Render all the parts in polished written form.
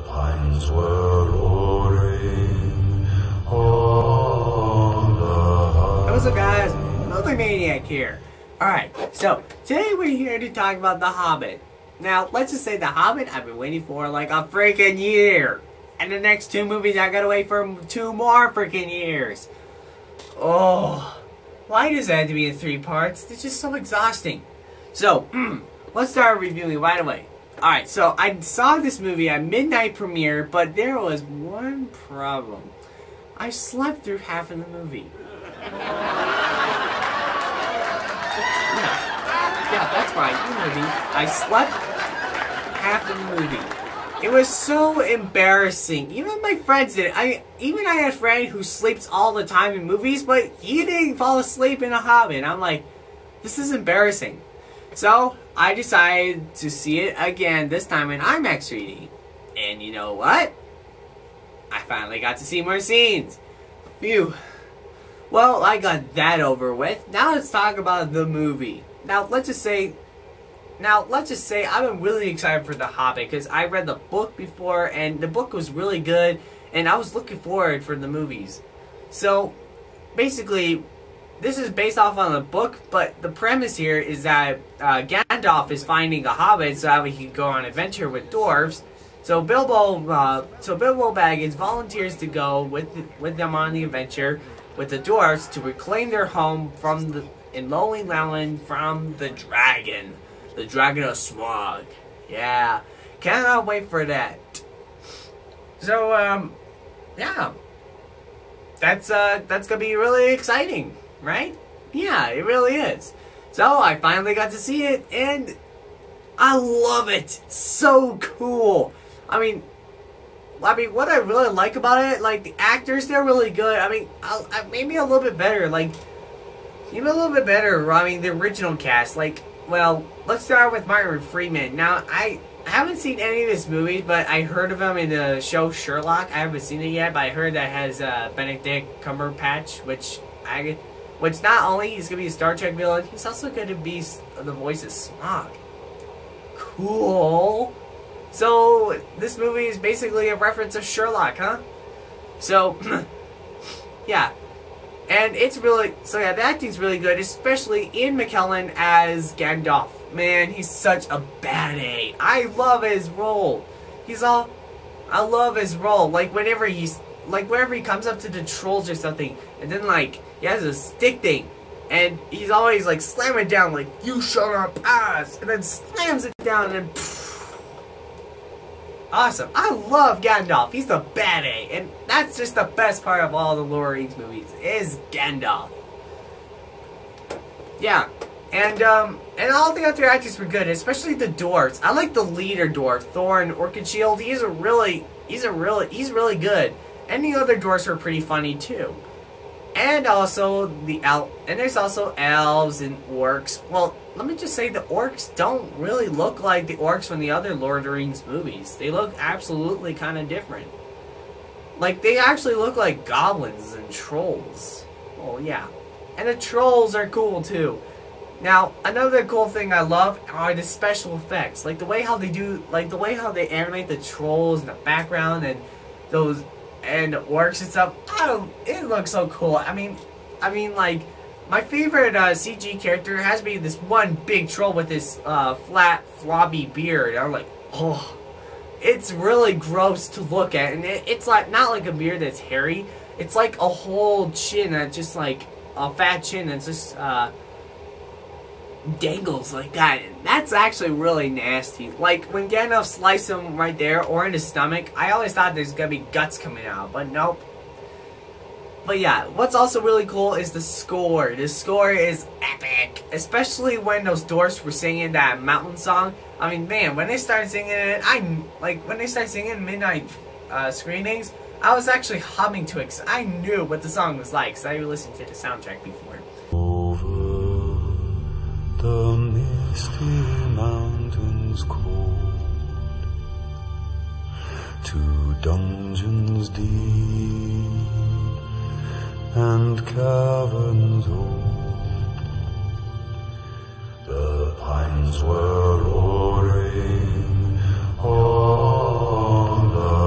pines were roaring on the... What's up, guys? Another Maniac here. Alright, so today we're here to talk about The Hobbit. Now, let's just say The Hobbit I've been waiting for like a freaking year. And the next two movies I gotta wait for 2 more freaking years. Oh, why does that have to be in 3 parts? It's just so exhausting. So, let's start reviewing right away. Alright, so I saw this movie at midnight premiere, but there was one problem. I slept through half of the movie. Yeah, that's right, you know me. I slept half of the movie. It was so embarrassing. Even my friends did it. I had a friend who sleeps all the time in movies, but he didn't fall asleep in a Hobbit. I'm like, this is embarrassing. So, I decided to see it again, this time in IMAX 3D. And you know what? I finally got to see more scenes. Phew. Well, I got that over with. Now let's talk about the movie. Now, let's just say I've been really excited for The Hobbit because I read the book before and the book was really good and I was looking forward for the movies. So, basically, this is based off on the book, but the premise here is that Gandalf is finding a Hobbit so that he can go on an adventure with dwarves. So Bilbo Baggins volunteers to go with them on the adventure with the dwarves to reclaim their home in Lonely Land from the dragon of Smog. Yeah, cannot wait for that. So yeah, that's gonna be really exciting. Right? Yeah, it really is. So, I finally got to see it, and I love it. It's so cool. I mean, what I really like about it, like, the actors, they're really good. I mean, maybe a little bit better, like, even a little bit better, I mean, the original cast. Like, well, let's start with Martin Freeman. Now, I haven't seen any of his movies, but I heard of him in the show Sherlock. I haven't seen it yet, but I heard that has Benedict Cumberbatch, which not only he's going to be a Star Trek villain, he's also going to be the voice of Smog. Cool. So, this movie is basically a reference of Sherlock, huh? So, yeah. And it's really, so yeah, the acting's really good, especially Ian McKellen as Gandalf. Man, he's such a bad A. I love his role. I love his role. Like, whenever he comes up to the trolls or something, and then, like, he has a stick thing, and he's always, like, slamming it down, like, you shall not pass, and then slams it down, and then, pfft. Awesome. I love Gandalf. He's the bad A, and that's just the best part of all the Lord of the Rings movies, is Gandalf. Yeah, and all the other actors were good, especially the dwarves. I like the leader dwarf, Thorin Orkinshield. He's really good. And the other dwarves are pretty funny too. And also there's also elves and orcs. Well, let me just say the orcs don't really look like the orcs from the other Lord of the Rings movies. They look absolutely kind of different. Like, they actually look like goblins and trolls. Oh yeah. And the trolls are cool too. Now, another cool thing I love are the special effects. Like the way how they animate the trolls in the background and those and orcs and stuff. It looks so cool. I mean, like, my favorite CG character has to be this one big troll with this flat, floppy beard. I'm like, oh, it's really gross to look at, and it's like not like a beard that's hairy. It's like a whole chin that's just like a fat chin that's just dangles like that. That's actually really nasty. Like when Gandalf sliced him right there or in his stomach, I always thought there's gonna be guts coming out, but nope. But yeah, what's also really cool is the score. The score is epic, especially when those dwarfs were singing that mountain song. I mean, man, when they started singing it, when they started singing midnight screenings, I was actually humming to it because I knew what the song was like because I listened to the soundtrack before. The misty mountains cold, to dungeons deep and caverns old, the pines were roaring on the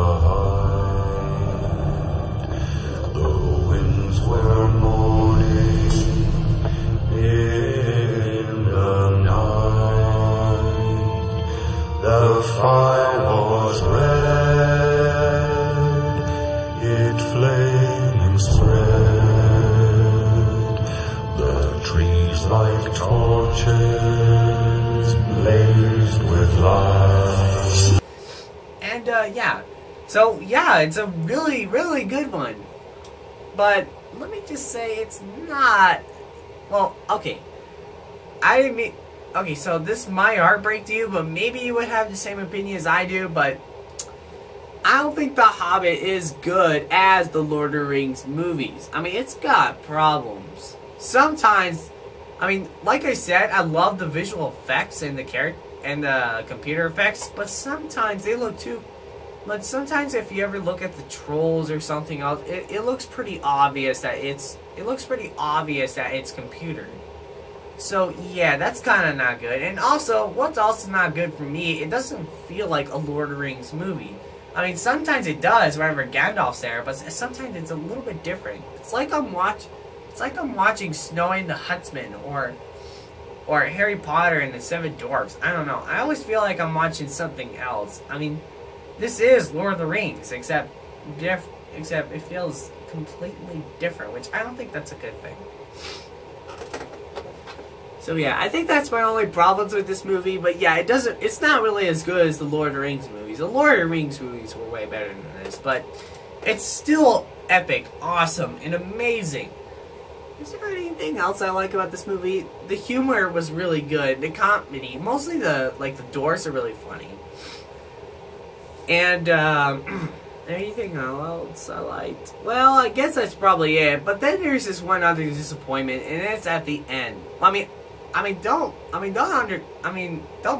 sky was red, it flaming spread, the trees like torches blazed with light. And yeah, so yeah, it's a really, really good one. But let me just say, it's not. Well, okay. I didn't mean. Okay, so this might heartbreak to you, but maybe you would have the same opinion as I do. But I don't think The Hobbit is good as the Lord of the Rings movies. I mean, it's got problems. Sometimes, I mean, like I said, I love the visual effects and the computer effects, but sometimes they look too. But sometimes, if you ever look at the trolls or something else, it looks pretty obvious that it's computered. So yeah, that's kind of not good. And also, what's also not good for me, it doesn't feel like a Lord of the Rings movie. I mean, sometimes it does whenever Gandalf's there, but sometimes it's a little bit different. It's like I'm watching Snow and the Huntsman or Harry Potter and the Seven Dwarfs. I don't know. I always feel like I'm watching something else. I mean, this is Lord of the Rings, except it feels completely different, which I don't think that's a good thing. So yeah, I think that's my only problems with this movie, but yeah, it's not really as good as the Lord of the Rings movies. The Lord of the Rings movies were way better than this, but it's still epic, awesome, and amazing. Is there anything else I like about this movie? The humor was really good, the comedy, mostly the dwarves are really funny. And, anything else I liked? Well, I guess that's probably it. But then there's this one other disappointment, and it's at the end. Don't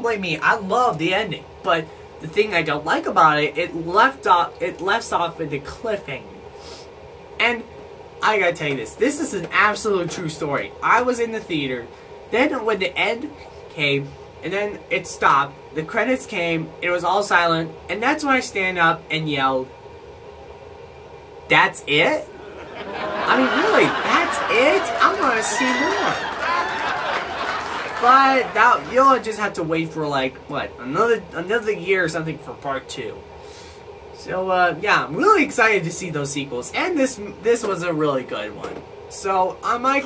blame me. I love the ending, but the thing I don't like about it, it left off with the cliffhanger. And I gotta tell you this. This is an absolute true story. I was in the theater. Then when the end came, and then it stopped. The credits came, it was all silent, and that's when I stand up and yelled, "That's it?" I mean, really, that's it? I want to see more. But now you'll just have to wait for another year or something for part 2. So yeah, I'm really excited to see those sequels, and this was a really good one. So in my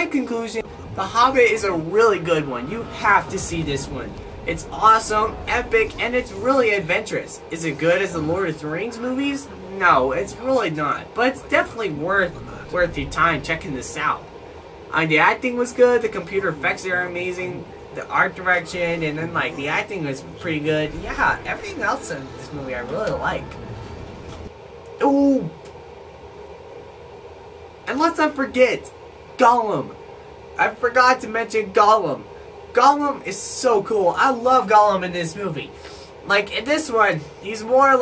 conclusion, The Hobbit is a really good one. You have to see this one. It's awesome, epic, and it's really adventurous. Is it good as the Lord of the Rings movies? No, it's really not. But it's definitely worth your time checking this out. The acting was good, the computer effects are amazing, the art direction, and then the acting was pretty good. Yeah, everything else in this movie I really like. Ooh! And let's not forget Gollum. I forgot to mention Gollum. Gollum is so cool. I love Gollum in this movie. In this one, he's more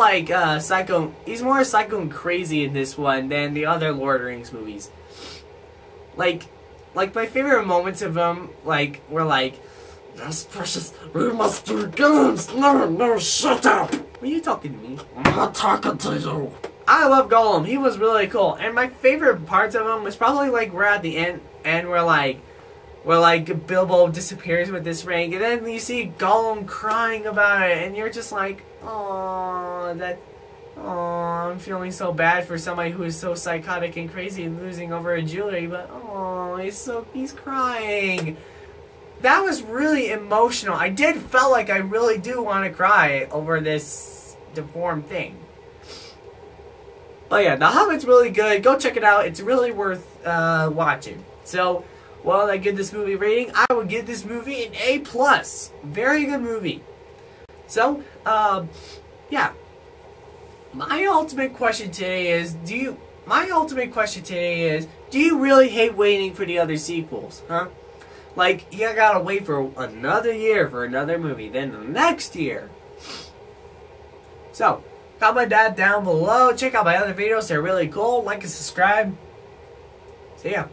psycho. He's more psycho and crazy in this one than the other Lord of the Rings movies. My favorite moments of him, were "That's precious. We must do games. No, shut up." Are you talking to me? I'm not talking to you. I love Gollum. He was really cool, and my favorite parts of him was probably we're at the end where Bilbo disappears with this ring, and then you see Gollum crying about it, and you're just like, "Oh, I'm feeling so bad for somebody who is so psychotic and crazy and losing over a jewelry, but he's crying." That was really emotional. I felt like I really do want to cry over this deformed thing. But yeah, The Hobbit's really good. Go check it out. It's really worth watching. So, well, I give this movie a rating. I would give this movie an A+. Very good movie. So, yeah. My ultimate question today is, do you really hate waiting for the other sequels? Huh? You gotta wait for another year for another movie, then the next year. So, comment that down below. Check out my other videos. They're really cool. Like and subscribe. See ya.